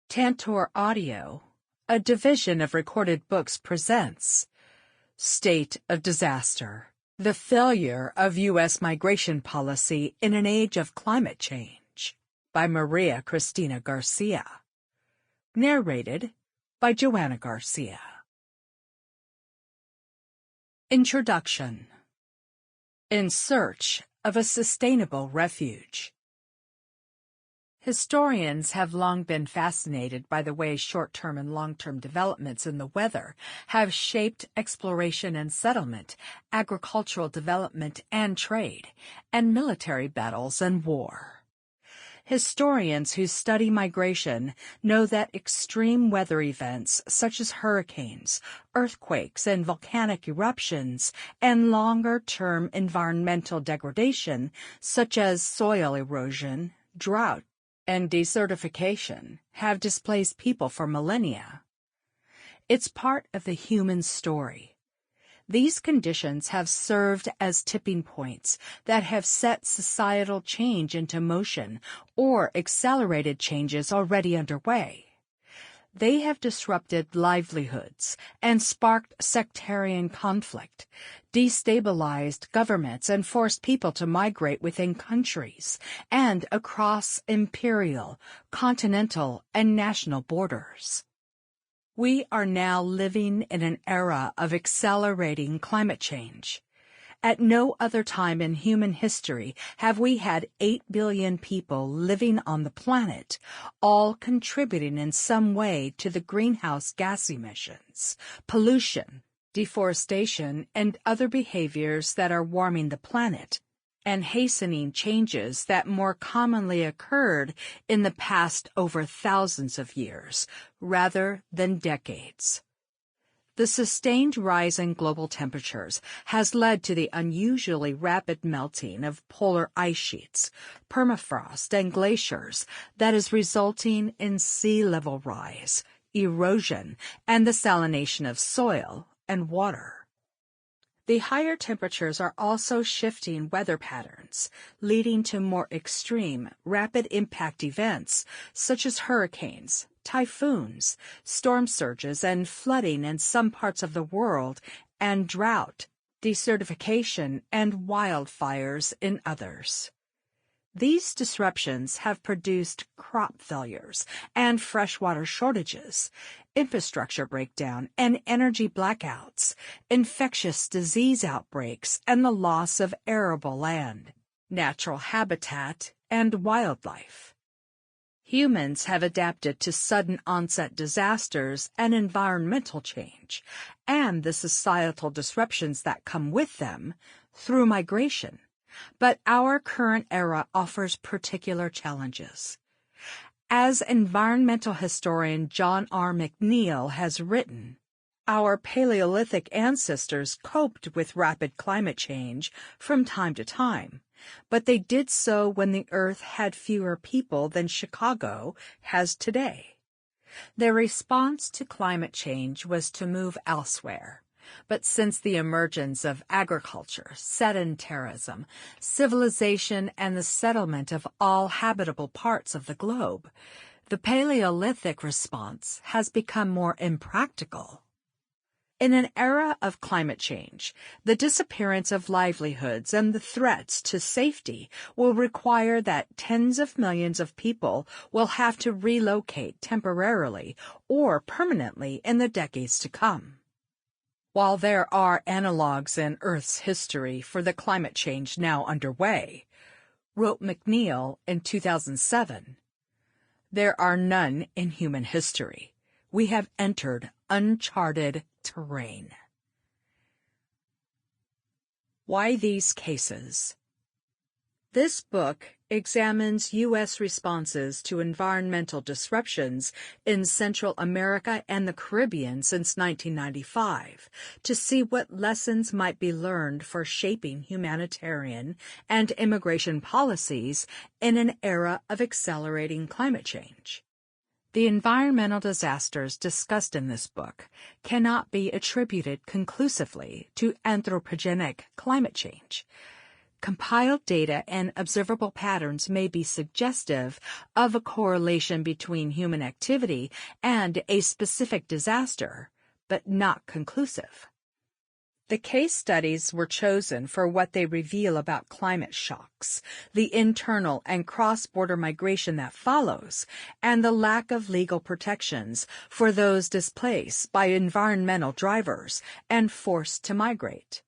Tantor Audio, a division of Recorded Books, presents State of Disaster: The Failure of U.S. Migration Policy in an Age of Climate Change by Maria Cristina Garcia. Narrated by Joana Garcia. Introduction. In Search of a Sustainable Refuge. Historians have long been fascinated by the way short-term and long-term developments in the weather have shaped exploration and settlement, agricultural development and trade, and military battles and war. Historians who study migration know that extreme weather events such as hurricanes, earthquakes, and volcanic eruptions, and longer-term environmental degradation such as soil erosion, drought, and desertification have displaced people for millennia. It's part of the human story. These conditions have served as tipping points that have set societal change into motion or accelerated changes already underway. They have disrupted livelihoods and sparked sectarian conflict, destabilized governments and forced people to migrate within countries and across imperial, continental, and national borders. We are now living in an era of accelerating climate change. At no other time in human history have we had 8 billion people living on the planet, all contributing in some way to the greenhouse gas emissions, pollution, deforestation, and other behaviors that are warming the planet and hastening changes that more commonly occurred in the past over thousands of years, rather than decades. The sustained rise in global temperatures has led to the unusually rapid melting of polar ice sheets, permafrost, and glaciers that is resulting in sea level rise, erosion, and the salination of soil and water. The higher temperatures are also shifting weather patterns, leading to more extreme, rapid impact events such as hurricanes, typhoons, storm surges, and flooding in some parts of the world, and drought, desertification, and wildfires in others. These disruptions have produced crop failures and freshwater shortages, infrastructure breakdown and energy blackouts, infectious disease outbreaks, and the loss of arable land, natural habitat, and wildlife. Humans have adapted to sudden onset disasters and environmental change, and the societal disruptions that come with them, through migration. But our current era offers particular challenges. As environmental historian John R. McNeill has written, our Paleolithic ancestors coped with rapid climate change from time to time, but they did so when the Earth had fewer people than Chicago has today. Their response to climate change was to move elsewhere. But since the emergence of agriculture, sedentarism, civilization, and the settlement of all habitable parts of the globe, the Paleolithic response has become more impractical. In an era of climate change, the disappearance of livelihoods and the threats to safety will require that tens of millions of people will have to relocate temporarily or permanently in the decades to come. While there are analogues in Earth's history for the climate change now underway, wrote McNeill in 2007, there are none in human history. We have entered uncharted terrain. Why these cases? This book examines U.S. responses to environmental disruptions in Central America and the Caribbean since 1995 to see what lessons might be learned for shaping humanitarian and immigration policies in an era of accelerating climate change. The environmental disasters discussed in this book cannot be attributed conclusively to anthropogenic climate change. Compiled data and observable patterns may be suggestive of a correlation between human activity and a specific disaster, but not conclusive. The case studies were chosen for what they reveal about climate shocks, the internal and cross-border migration that follows, and the lack of legal protections for those displaced by environmental drivers and forced to migrate.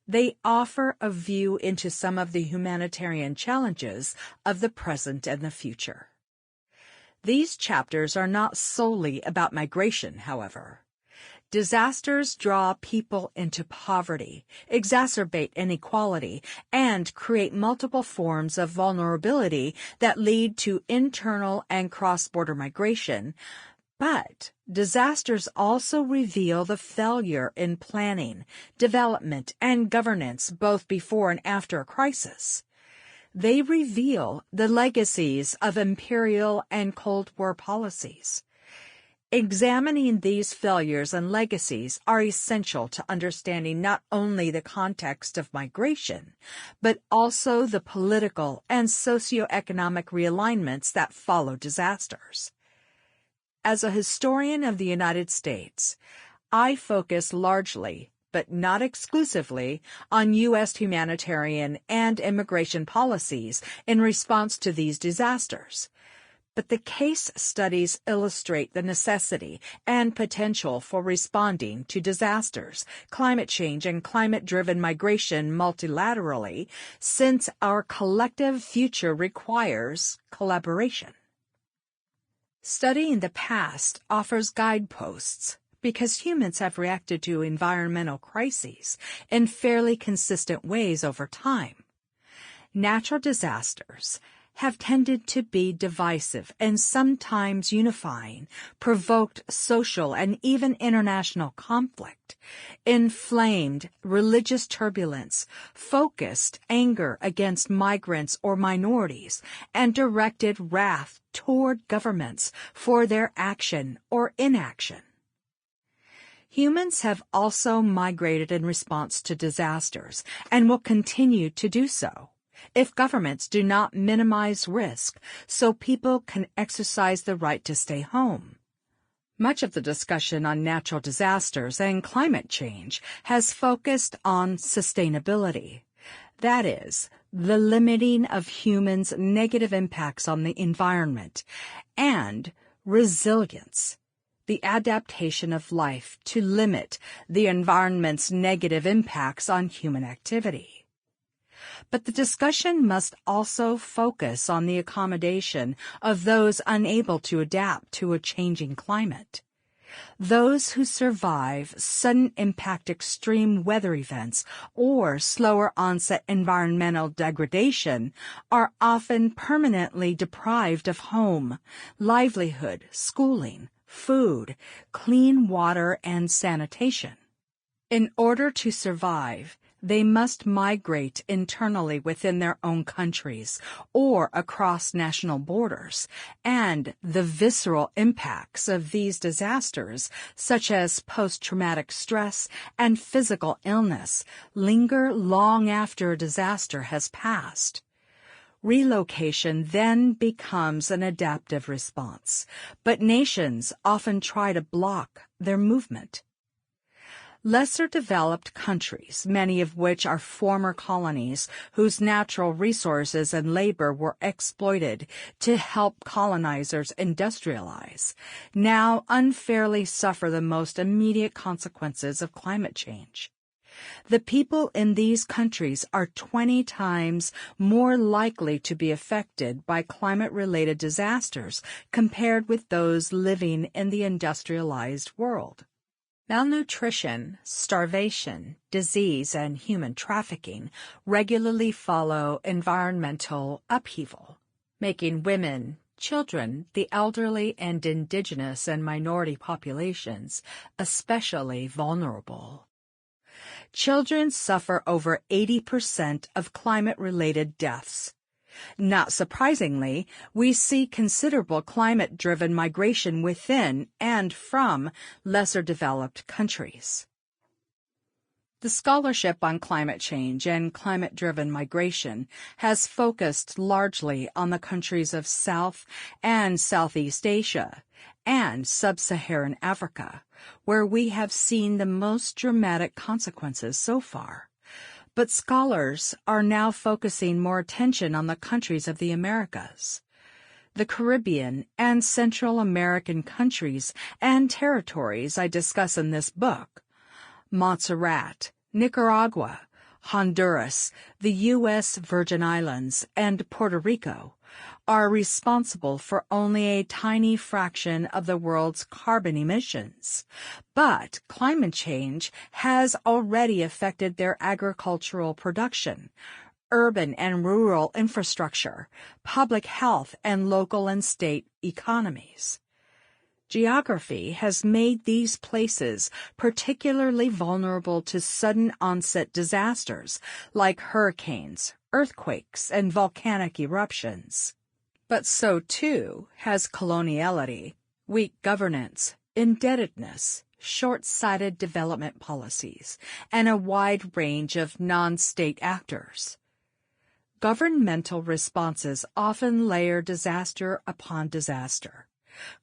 They offer a view into some of the humanitarian challenges of the present and the future. These chapters are not solely about migration, however. Disasters draw people into poverty, exacerbate inequality, and create multiple forms of vulnerability that lead to internal and cross-border migration. But disasters also reveal the failure in planning, development, and governance both before and after a crisis. They reveal the legacies of imperial and Cold War policies. Examining these failures and legacies are essential to understanding not only the context of migration, but also the political and socioeconomic realignments that follow disasters. As a historian of the United States, I focus largely, but not exclusively, on U.S. humanitarian and immigration policies in response to these disasters. But the case studies illustrate the necessity and potential for responding to disasters, climate change, and climate-driven migration multilaterally, since our collective future requires collaboration. Studying the past offers guideposts because humans have reacted to environmental crises in fairly consistent ways over time. Natural disasters have tended to be divisive and sometimes unifying, provoked social and even international conflict, inflamed religious turbulence, focused anger against migrants or minorities, and directed wrath toward governments for their action or inaction. Humans have also migrated in response to disasters and will continue to do so if governments do not minimize risk so people can exercise the right to stay home. Much of the discussion on natural disasters and climate change has focused on sustainability. That is, the limiting of humans' negative impacts on the environment, and resilience, the adaptation of life to limit the environment's negative impacts on human activity. But the discussion must also focus on the accommodation of those unable to adapt to a changing climate. Those who survive sudden impact extreme weather events or slower onset environmental degradation are often permanently deprived of home, livelihood, schooling, food, clean water, and sanitation. In order to survive, they must migrate internally within their own countries or across national borders, and the visceral impacts of these disasters, such as post-traumatic stress and physical illness, linger long after a disaster has passed. Relocation then becomes an adaptive response, but nations often try to block their movement. Lesser developed countries, many of which are former colonies whose natural resources and labor were exploited to help colonizers industrialize, now unfairly suffer the most immediate consequences of climate change. The people in these countries are 20 times more likely to be affected by climate-related disasters compared with those living in the industrialized world. Malnutrition, starvation, disease, and human trafficking regularly follow environmental upheaval, making women, children, the elderly, and indigenous and minority populations especially vulnerable. Children suffer over 80% of climate-related deaths. Not surprisingly, we see considerable climate-driven migration within and from lesser developed countries. The scholarship on climate change and climate-driven migration has focused largely on the countries of South and Southeast Asia and Sub-Saharan Africa, where we have seen the most dramatic consequences so far. But scholars are now focusing more attention on the countries of the Americas. The Caribbean and Central American countries and territories I discuss in this book, Montserrat, Nicaragua, Honduras, the U.S. Virgin Islands, and Puerto Rico, are responsible for only a tiny fraction of the world's carbon emissions. But climate change has already affected their agricultural production, urban and rural infrastructure, public health, and local and state economies. Geography has made these places particularly vulnerable to sudden onset disasters like hurricanes, earthquakes, and volcanic eruptions. But so too has coloniality, weak governance, indebtedness, short-sighted development policies, and a wide range of non-state actors. Governmental responses often layer disaster upon disaster.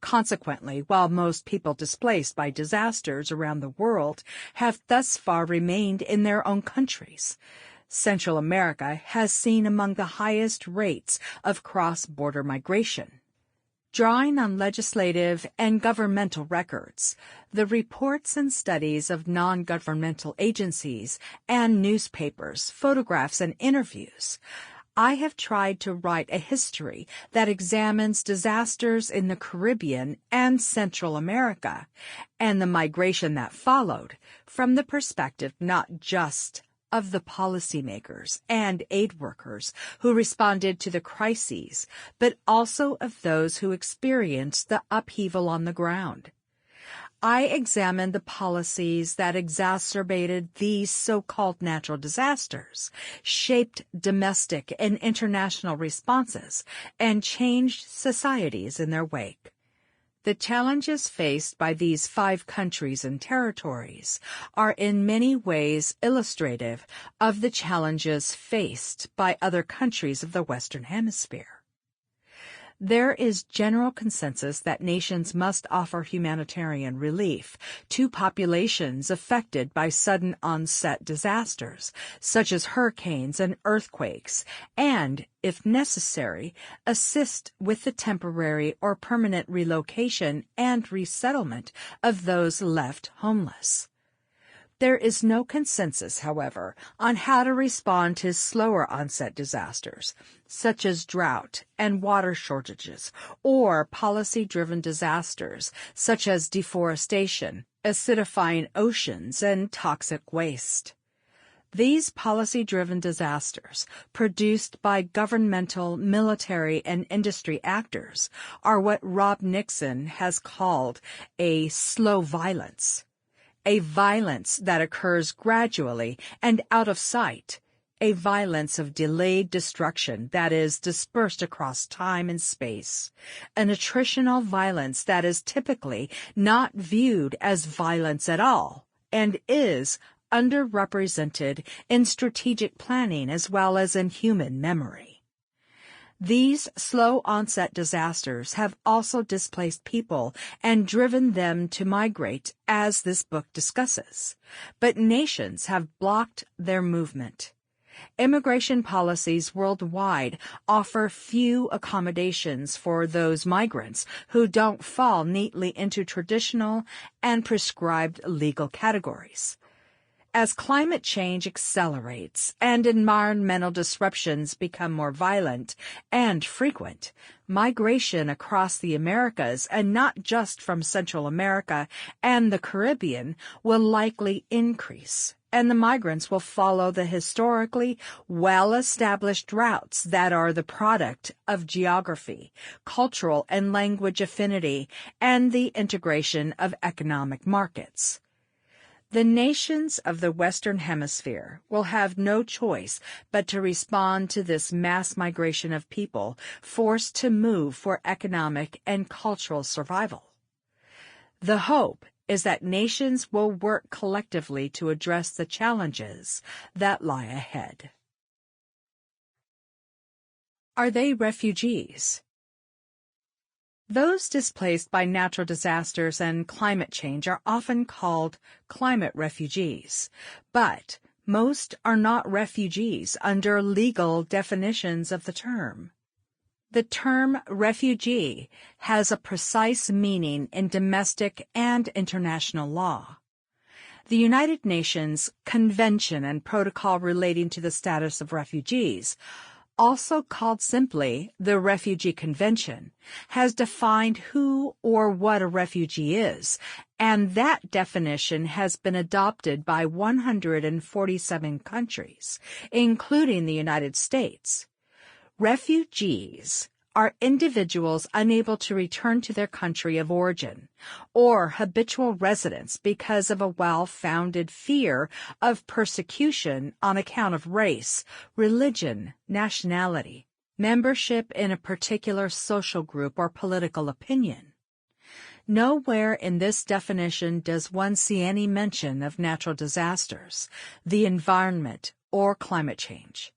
Consequently, while most people displaced by disasters around the world have thus far remained in their own countries, Central America has seen among the highest rates of cross-border migration. Drawing on legislative and governmental records, the reports and studies of non-governmental agencies and newspapers, photographs, and interviews, I have tried to write a history that examines disasters in the Caribbean and Central America and the migration that followed from the perspective not just of the policymakers and aid workers who responded to the crises, but also of those who experienced the upheaval on the ground. I examined the policies that exacerbated these so-called natural disasters, shaped domestic and international responses, and changed societies in their wake. The challenges faced by these 5 countries and territories are in many ways illustrative of the challenges faced by other countries of the Western Hemisphere. There is general consensus that nations must offer humanitarian relief to populations affected by sudden onset disasters, such as hurricanes and earthquakes, and, if necessary, assist with the temporary or permanent relocation and resettlement of those left homeless. There is no consensus, however, on how to respond to slower onset disasters, such as drought and water shortages, or policy-driven disasters, such as deforestation, acidifying oceans, and toxic waste. These policy-driven disasters, produced by governmental, military, and industry actors, are what Rob Nixon has called a slow violence. A violence that occurs gradually and out of sight, a violence of delayed destruction that is dispersed across time and space, an attritional violence that is typically not viewed as violence at all, and is underrepresented in strategic planning as well as in human memory. These slow-onset disasters have also displaced people and driven them to migrate, as this book discusses. But nations have blocked their movement. Immigration policies worldwide offer few accommodations for those migrants who don't fall neatly into traditional and prescribed legal categories. As climate change accelerates and environmental disruptions become more violent and frequent, migration across the Americas, and not just from Central America and the Caribbean, will likely increase, and the migrants will follow the historically well-established routes that are the product of geography, cultural and language affinity, and the integration of economic markets. The nations of the Western Hemisphere will have no choice but to respond to this mass migration of people forced to move for economic and cultural survival. The hope is that nations will work collectively to address the challenges that lie ahead. Are they refugees? Those displaced by natural disasters and climate change are often called climate refugees, but most are not refugees under legal definitions of the term. The term refugee has a precise meaning in domestic and international law. The United Nations Convention and Protocol relating to the status of refugees, also called simply the Refugee Convention, has defined who or what a refugee is, and that definition has been adopted by 147 countries, including the United States. Refugees are individuals unable to return to their country of origin or habitual residence because of a well-founded fear of persecution on account of race, religion, nationality, membership in a particular social group or political opinion. Nowhere in this definition does one see any mention of natural disasters, the environment, or climate change.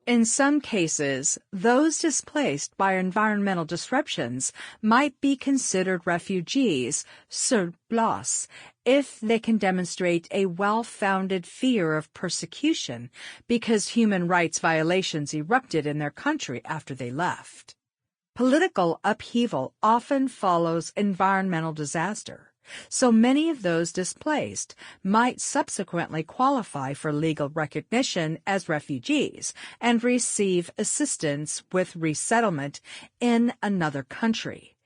In some cases, those displaced by environmental disruptions might be considered refugees sur place if they can demonstrate a well-founded fear of persecution because human rights violations erupted in their country after they left. Political upheaval often follows environmental disaster, so many of those displaced might subsequently qualify for legal recognition as refugees and receive assistance with resettlement in another country.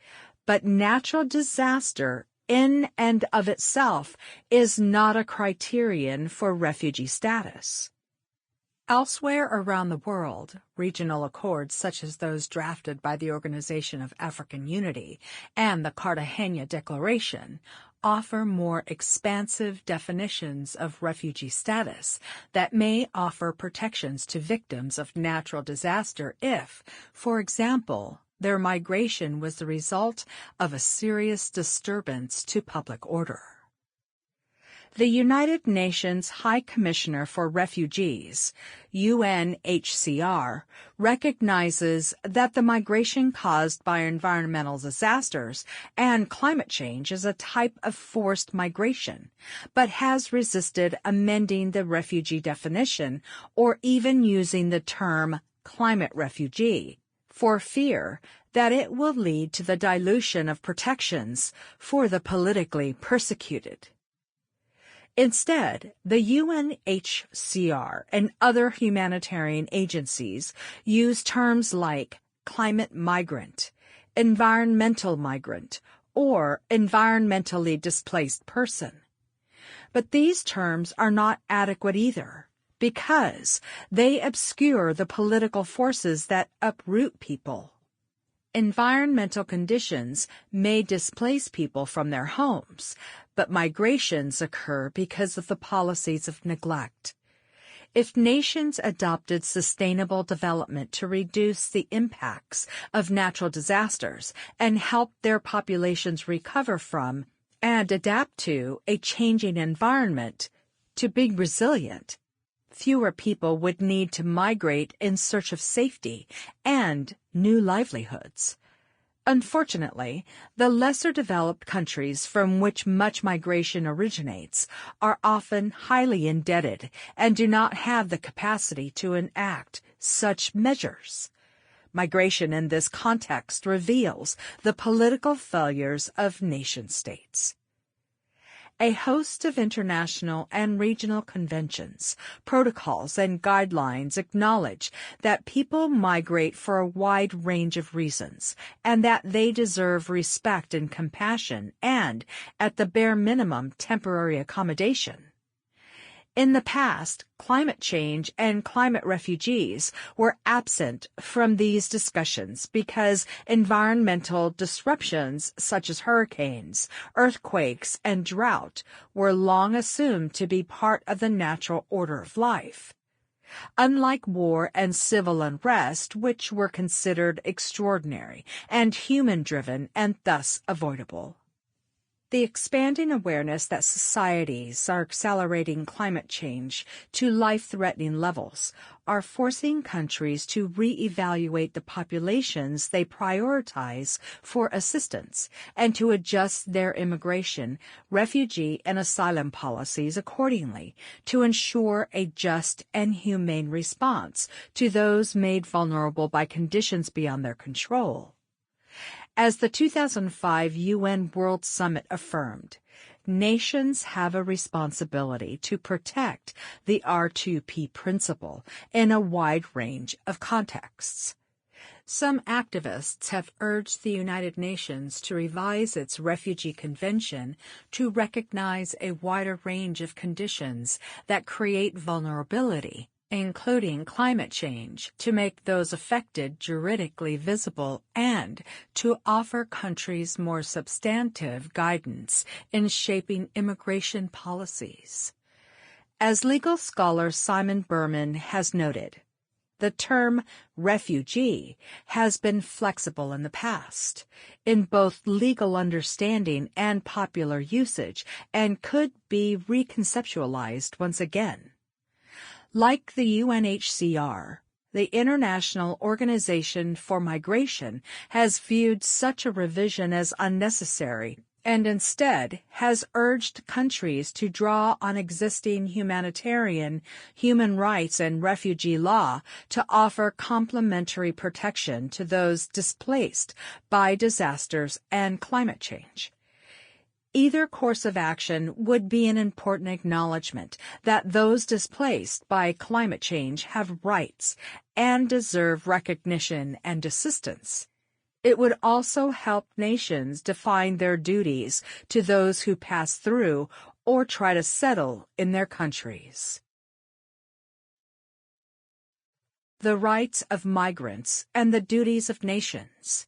But natural disaster in and of itself is not a criterion for refugee status. Elsewhere around the world, regional accords such as those drafted by the Organization of African Unity and the Cartagena Declaration offer more expansive definitions of refugee status that may offer protections to victims of natural disaster if, for example, their migration was the result of a serious disturbance to public order. The United Nations High Commissioner for Refugees, UNHCR, recognizes that the migration caused by environmental disasters and climate change is a type of forced migration, but has resisted amending the refugee definition or even using the term climate refugee for fear that it will lead to the dilution of protections for the politically persecuted. Instead, the UNHCR and other humanitarian agencies use terms like climate migrant, environmental migrant, or environmentally displaced person. But these terms are not adequate either, because they obscure the political forces that uproot people. Environmental conditions may displace people from their homes, but migrations occur because of the policies of neglect. If nations adopted sustainable development to reduce the impacts of natural disasters and help their populations recover from and adapt to a changing environment, to be resilient, fewer people would need to migrate in search of safety and new livelihoods. Unfortunately, the lesser developed countries from which much migration originates are often highly indebted and do not have the capacity to enact such measures. Migration in this context reveals the political failures of nation-states. A host of international and regional conventions, protocols, and guidelines acknowledge that people migrate for a wide range of reasons and that they deserve respect and compassion and, at the bare minimum, temporary accommodation. In the past, climate change and climate refugees were absent from these discussions because environmental disruptions such as hurricanes, earthquakes, and drought were long assumed to be part of the natural order of life. Unlike war and civil unrest, which were considered extraordinary and human-driven and thus avoidable. The expanding awareness that societies are accelerating climate change to life-threatening levels are forcing countries to re-evaluate the populations they prioritize for assistance and to adjust their immigration, refugee, and asylum policies accordingly to ensure a just and humane response to those made vulnerable by conditions beyond their control. As the 2005 UN World Summit affirmed, nations have a responsibility to protect the R2P principle in a wide range of contexts. Some activists have urged the United Nations to revise its Refugee Convention to recognize a wider range of conditions that create vulnerability, including climate change, to make those affected juridically visible and to offer countries more substantive guidance in shaping immigration policies. As legal scholar Simon Berman has noted, the term refugee has been flexible in the past, in both legal understanding and popular usage, and could be reconceptualized once again. Like the UNHCR, the International Organization for Migration has viewed such a revision as unnecessary and instead has urged countries to draw on existing humanitarian, human rights, and refugee law to offer complementary protection to those displaced by disasters and climate change. Either course of action would be an important acknowledgement that those displaced by climate change have rights and deserve recognition and assistance. It would also help nations define their duties to those who pass through or try to settle in their countries. The rights of migrants and the duties of nations.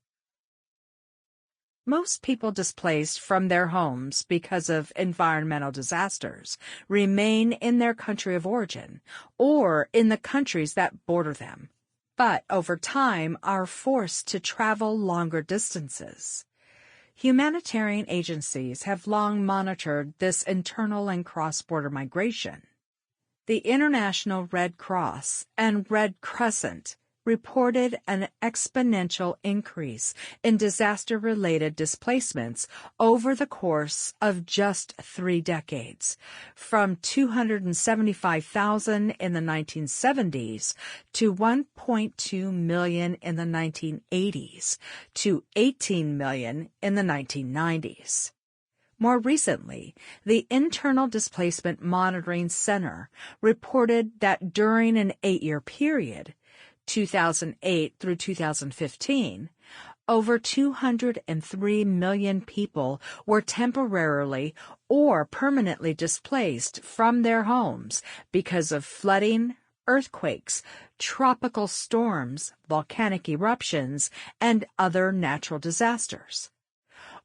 Most people displaced from their homes because of environmental disasters remain in their country of origin or in the countries that border them, but over time are forced to travel longer distances. Humanitarian agencies have long monitored this internal and cross-border migration. The International Red Cross and Red Crescent reported an exponential increase in disaster-related displacements over the course of just 3 decades, from 275,000 in the 1970s to 1.2 million in the 1980s to 18 million in the 1990s. More recently, the Internal Displacement Monitoring Center reported that during an 8-year period, 2008 through 2015, over 203 million people were temporarily or permanently displaced from their homes because of flooding, earthquakes, tropical storms, volcanic eruptions, and other natural disasters.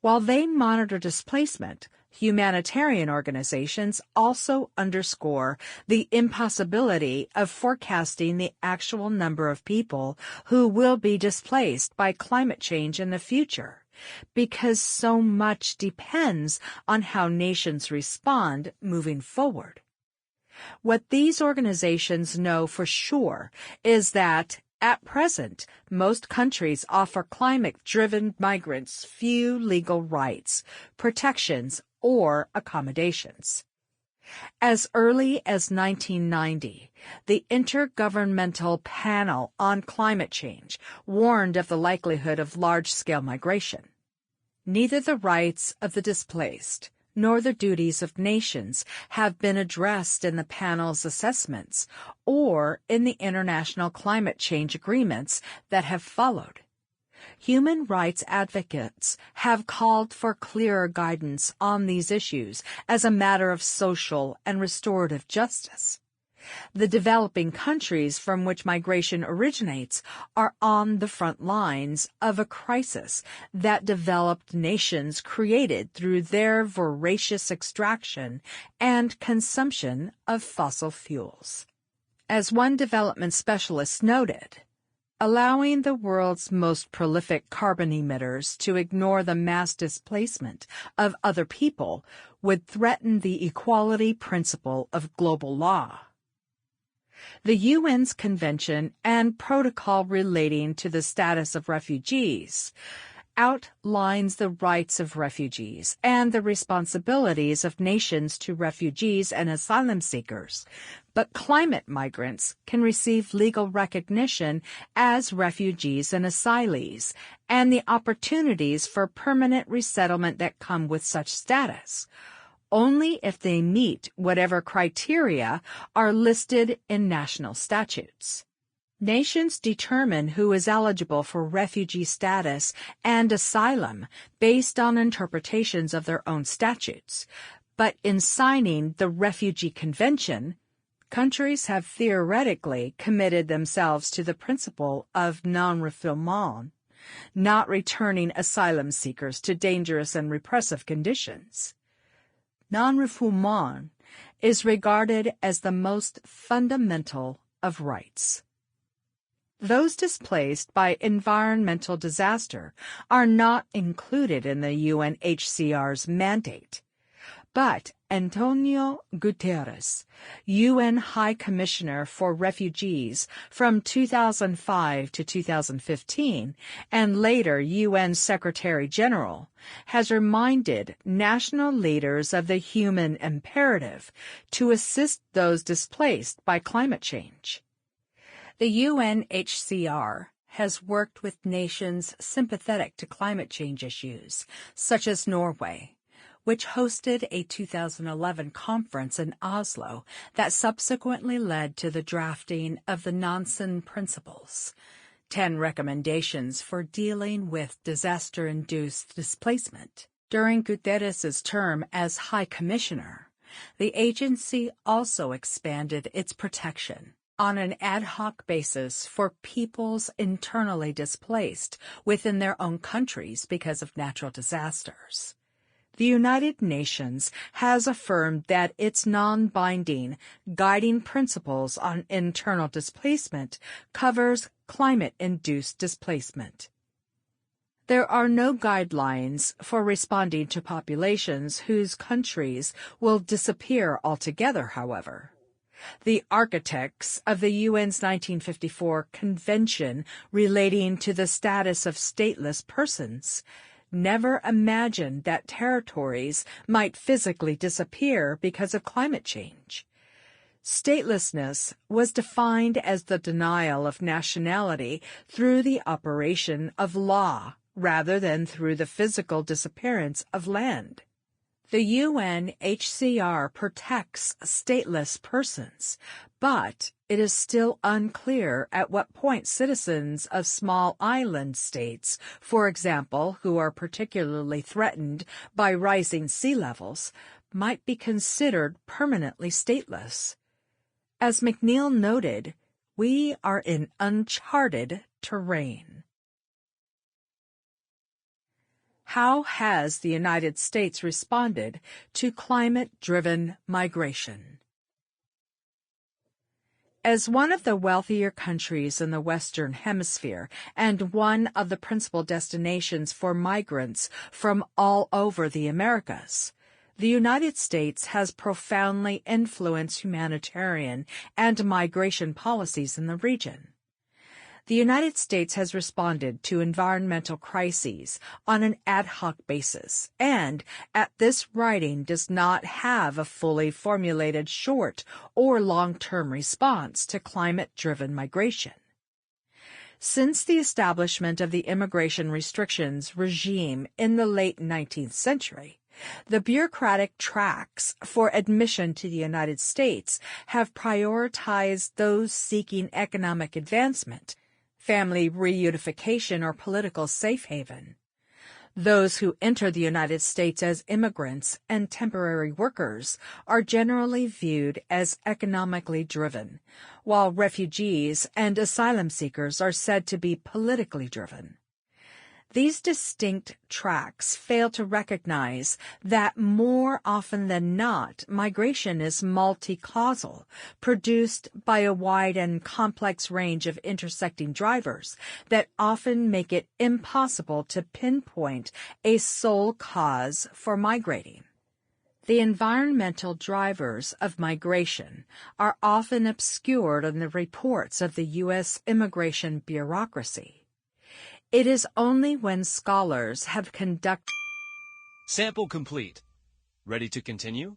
While they monitor displacement, humanitarian organizations also underscore the impossibility of forecasting the actual number of people who will be displaced by climate change in the future, because so much depends on how nations respond moving forward. What these organizations know for sure is that at present, most countries offer climate-driven migrants few legal rights, protections, or accommodations. As early as 1990, the Intergovernmental Panel on Climate Change warned of the likelihood of large-scale migration. Neither the rights of the displaced nor the duties of nations have been addressed in the panel's assessments or in the international climate change agreements that have followed. Human rights advocates have called for clearer guidance on these issues as a matter of social and restorative justice. The developing countries from which migration originates are on the front lines of a crisis that developed nations created through their voracious extraction and consumption of fossil fuels. As one development specialist noted, allowing the world's most prolific carbon emitters to ignore the mass displacement of other people would threaten the equality principle of global law. The UN's Convention and Protocol relating to the status of refugees outlines the rights of refugees and the responsibilities of nations to refugees and asylum seekers, but climate migrants can receive legal recognition as refugees and asylees, and the opportunities for permanent resettlement that come with such status, only if they meet whatever criteria are listed in national statutes. Nations determine who is eligible for refugee status and asylum based on interpretations of their own statutes, but in signing the Refugee Convention, countries have theoretically committed themselves to the principle of non-refoulement, not returning asylum seekers to dangerous and repressive conditions. Non-refoulement is regarded as the most fundamental of rights. Those displaced by environmental disaster are not included in the UNHCR's mandate. But Antonio Guterres, UN High Commissioner for Refugees from 2005 to 2015, and later UN Secretary General, has reminded national leaders of the human imperative to assist those displaced by climate change. The UNHCR has worked with nations sympathetic to climate change issues, such as Norway, which hosted a 2011 conference in Oslo that subsequently led to the drafting of the Nansen Principles, 10 recommendations for dealing with disaster-induced displacement. During Guterres' term as High Commissioner, the agency also expanded its protection on an ad hoc basis for peoples internally displaced within their own countries because of natural disasters. The United Nations has affirmed that its non-binding guiding principles on internal displacement covers climate-induced displacement. There are no guidelines for responding to populations whose countries will disappear altogether, however. The architects of the UN's 1954 Convention relating to the status of stateless persons never imagined that territories might physically disappear because of climate change. Statelessness was defined as the denial of nationality through the operation of law rather than through the physical disappearance of land. The UNHCR protects stateless persons, but it is still unclear at what point citizens of small island states, for example, who are particularly threatened by rising sea levels, might be considered permanently stateless. As McNeill noted, we are in uncharted terrain. How has the United States responded to climate-driven migration? As one of the wealthier countries in the Western Hemisphere and one of the principal destinations for migrants from all over the Americas, the United States has profoundly influenced humanitarian and migration policies in the region. The United States has responded to environmental crises on an ad hoc basis and, at this writing, does not have a fully formulated short or long-term response to climate-driven migration. Since the establishment of the immigration restrictions regime in the late 19th century, the bureaucratic tracks for admission to the United States have prioritized those seeking economic advancement, family reunification, or political safe haven. Those who enter the United States as immigrants and temporary workers are generally viewed as economically driven, while refugees and asylum seekers are said to be politically driven. These distinct tracks fail to recognize that more often than not, migration is multi-causal, produced by a wide and complex range of intersecting drivers that often make it impossible to pinpoint a sole cause for migrating. The environmental drivers of migration are often obscured in the reports of the U.S. immigration bureaucracy. It is only when scholars have conducted Sample complete. Ready to continue?